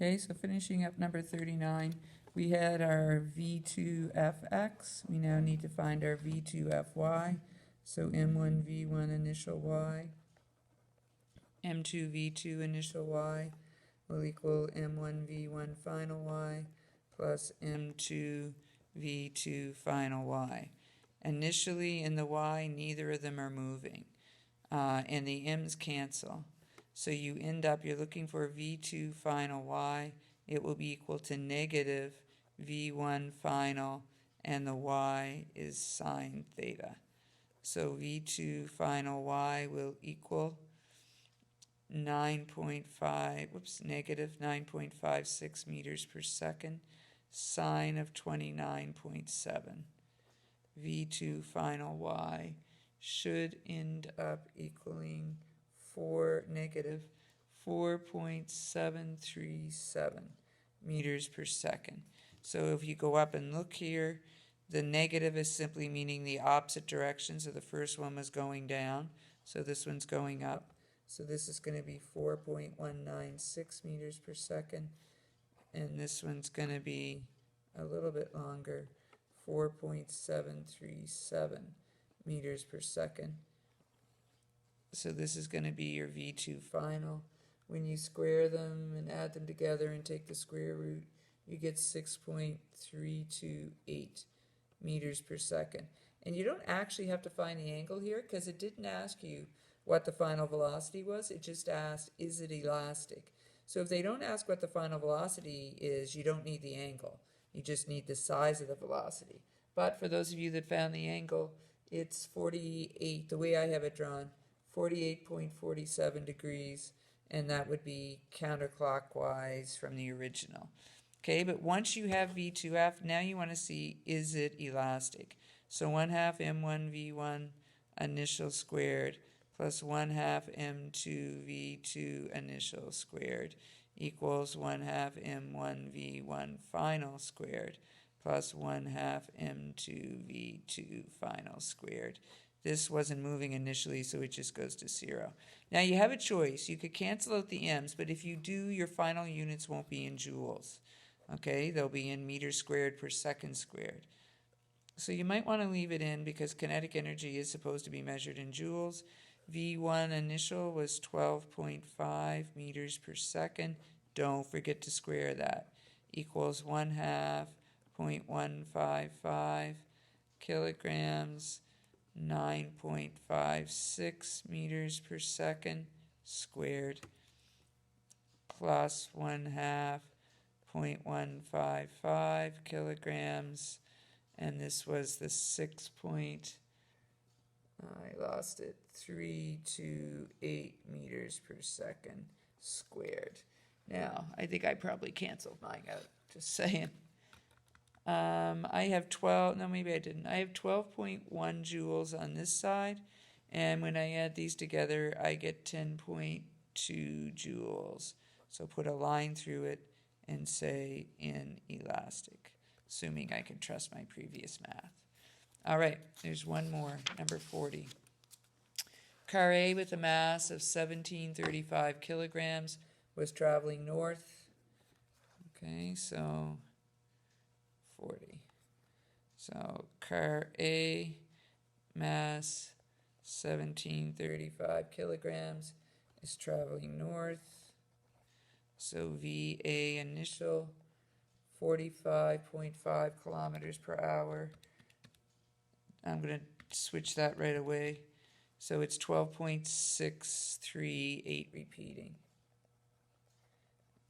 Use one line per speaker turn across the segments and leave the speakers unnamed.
Okay, so finishing up number 39, we had our V2Fx. We now need to find our V2Fy. So M1V1 initial y, M2V2 initial y will equal M1V1 final y plus M2V2 final y. Initially in the y, neither of them are moving, and the m's cancel. So you end up, you're looking for V2 final y. It will be equal to negative V1 final, and the y is sine theta. So V2 final y will equal negative 9.56 meters per second, sine of 29.7. V2 final y should end up equaling negative 4.737 meters per second. So if you go up and look here, the negative is simply meaning the opposite direction. So the first one was going down, so this one's going up. So this is going to be 4.196 meters per second, and this one's going to be a little bit longer, 4.737 meters per second. So this is going to be your V2 final. When you square them and add them together and take the square root, you get 6.328 meters per second. And you don't actually have to find the angle here because it didn't ask you what the final velocity was. It just asked, is it elastic? So if they don't ask what the final velocity is, you don't need the angle. You just need the size of the velocity. But for those of you that found the angle, it's 48, the way I have it drawn, 48.47 degrees, and that would be counterclockwise from the original. Okay, but once you have V2F, now you want to see, is it elastic? So 1/2 M1V1 initial squared plus 1/2 M2V2 initial squared equals 1/2 M1V1 final squared plus 1/2 M2V2 final squared. This wasn't moving initially, so it just goes to 0. Now you have a choice. You could cancel out the m's, but if you do, your final units won't be in joules. Okay, they'll be in meters squared per second squared. So you might want to leave it in because kinetic energy is supposed to be measured in joules. V1 initial was 12.5 meters per second. Don't forget to square that. Equals 1/2 0.155 kilograms, 9.56 meters per second squared, plus 1/2 0.155 kilograms, and this was the 328 meters per second squared. Now, I think I probably canceled mine out, just saying. I have 12, no, maybe I didn't. I have 12.1 joules on this side, and when I add these together, I get 10.2 joules. So put a line through it and say inelastic, assuming I can trust my previous math. All right, there's one more, number 40. Car A with a mass of 1735 kilograms was traveling north. Okay, so 40. So car A, mass 1735 kilograms, is traveling north. So VA initial 45.5 kilometers per hour. I'm going to switch that right away. So it's 12.638 repeating,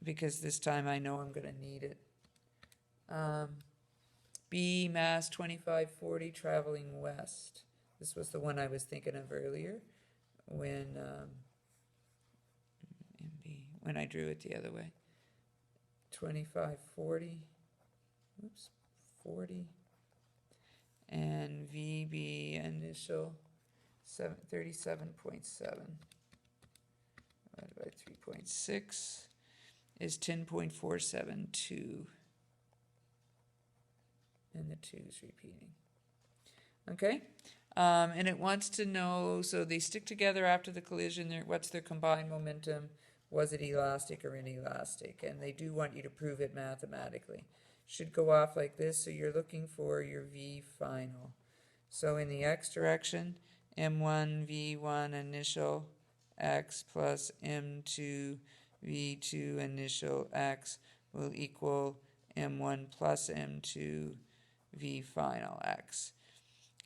because this time I know I'm going to need it. B, mass 2540, traveling west. This was the one I was thinking of earlier when I drew it the other way. 2540, oops, 40, and VB initial 37.7 divided by 3.6 is 10.472, and the 2 is repeating. Okay, and it wants to know, so they stick together after the collision, what's their combined momentum was it elastic or inelastic? And they do want you to prove it mathematically. Should go off like this, so you're looking for your V final. So in the x direction, M1 V1 initial x plus M2 V2 initial x will equal M1 plus M2 V final x.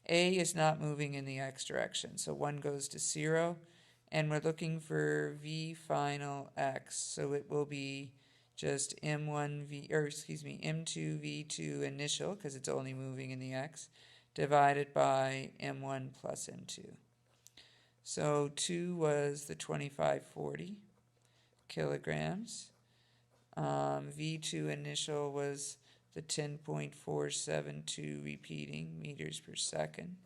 A is not moving in the x direction, so 1 goes to 0, and we're looking for V final x, so it will be just M2 V2 initial, because it's only moving in the x, divided by M1 plus M2. So 2 was the 2540 kilograms. V2 initial was the 10.472 repeating meters per second,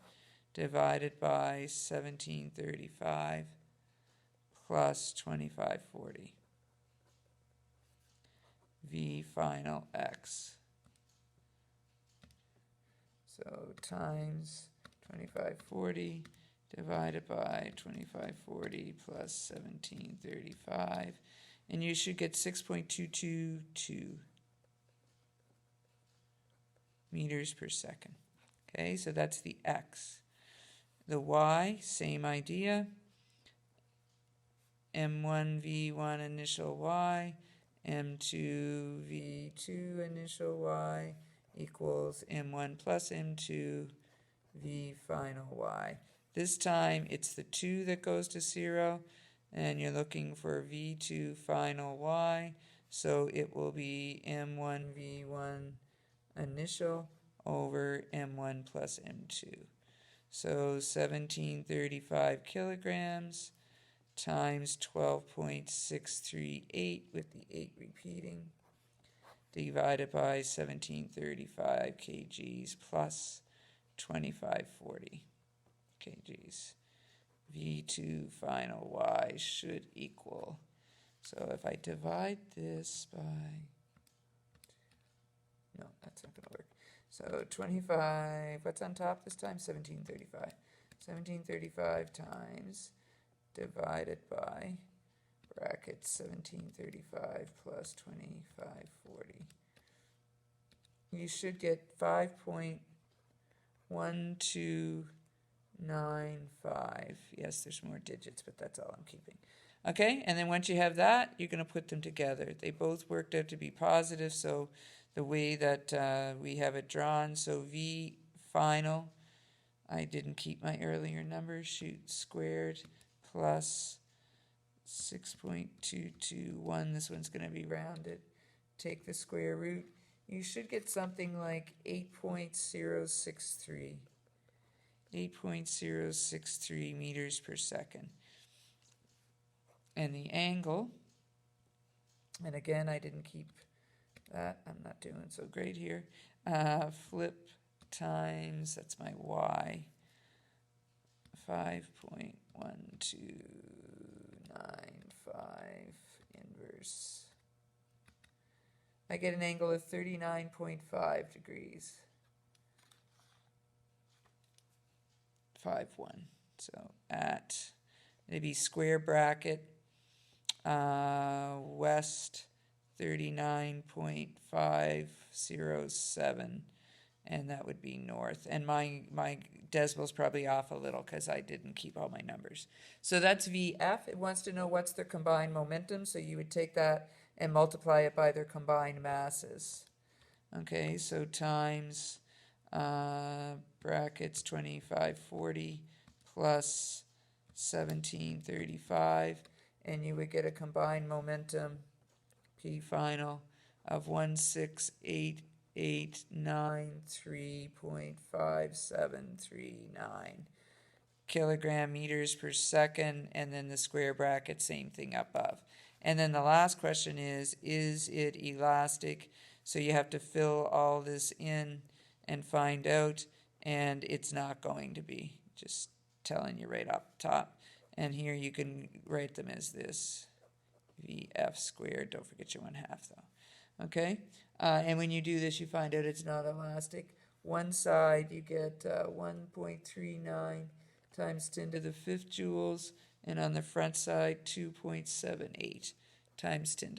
divided by 1735 plus 2540. V final x. So times 2540 divided by 2540 plus 1735, and you should get 6.222 meters per second. Okay, so that's the x. The y, same idea. M1 V1 initial y, M2 V2 initial y equals M1 plus M2 V final y. This time it's the 2 that goes to 0, and you're looking for V2 final y, so it will be M1 V1 initial over M1 plus M2. So 1735 kilograms times 12.638 with the 8 repeating, divided by 1735 kgs plus 2540 kgs. V2 final y should equal, so if I divide this by, no, that's not going to work. So 25, what's on top this time? 1735. 1735 times divided by brackets 1735 plus 2540. You should get 5.1295. Yes, there's more digits, but that's all I'm keeping. Okay, and then once you have that, you're going to put them together. They both worked out to be positive, so the way that we have it drawn, so V final, I didn't keep my earlier numbers, shoot, squared plus 6.221, this one's going to be rounded, take the square root, you should get something like 8.063 meters per second. And the angle, and again I didn't keep that, I'm not doing so great here, flip times, that's my y, 5.1295 inverse. I get an angle of 39.5 degrees. 5.1. So at, it'd be square bracket, west 39.507, and that would be north. And my decimal's probably off a little because I didn't keep all my numbers. So that's VF. It wants to know what's their combined momentum, so you would take that and multiply it by their combined masses. Okay, so times brackets 2540 plus 1735, and you would get a combined momentum, P final, of 16889.5739 kilogram meters per second, and then the square bracket, same thing above. And then the last question is it elastic? So you have to fill all this in and find out, and it's not going to be, just telling you right up top. And here you can write them as this, VF squared, don't forget your 1/2 though. Okay, and when you do this, you find out it's not elastic. One side you get 1.39 times 10 to the 5th joules, and on the front side 2.78. times 10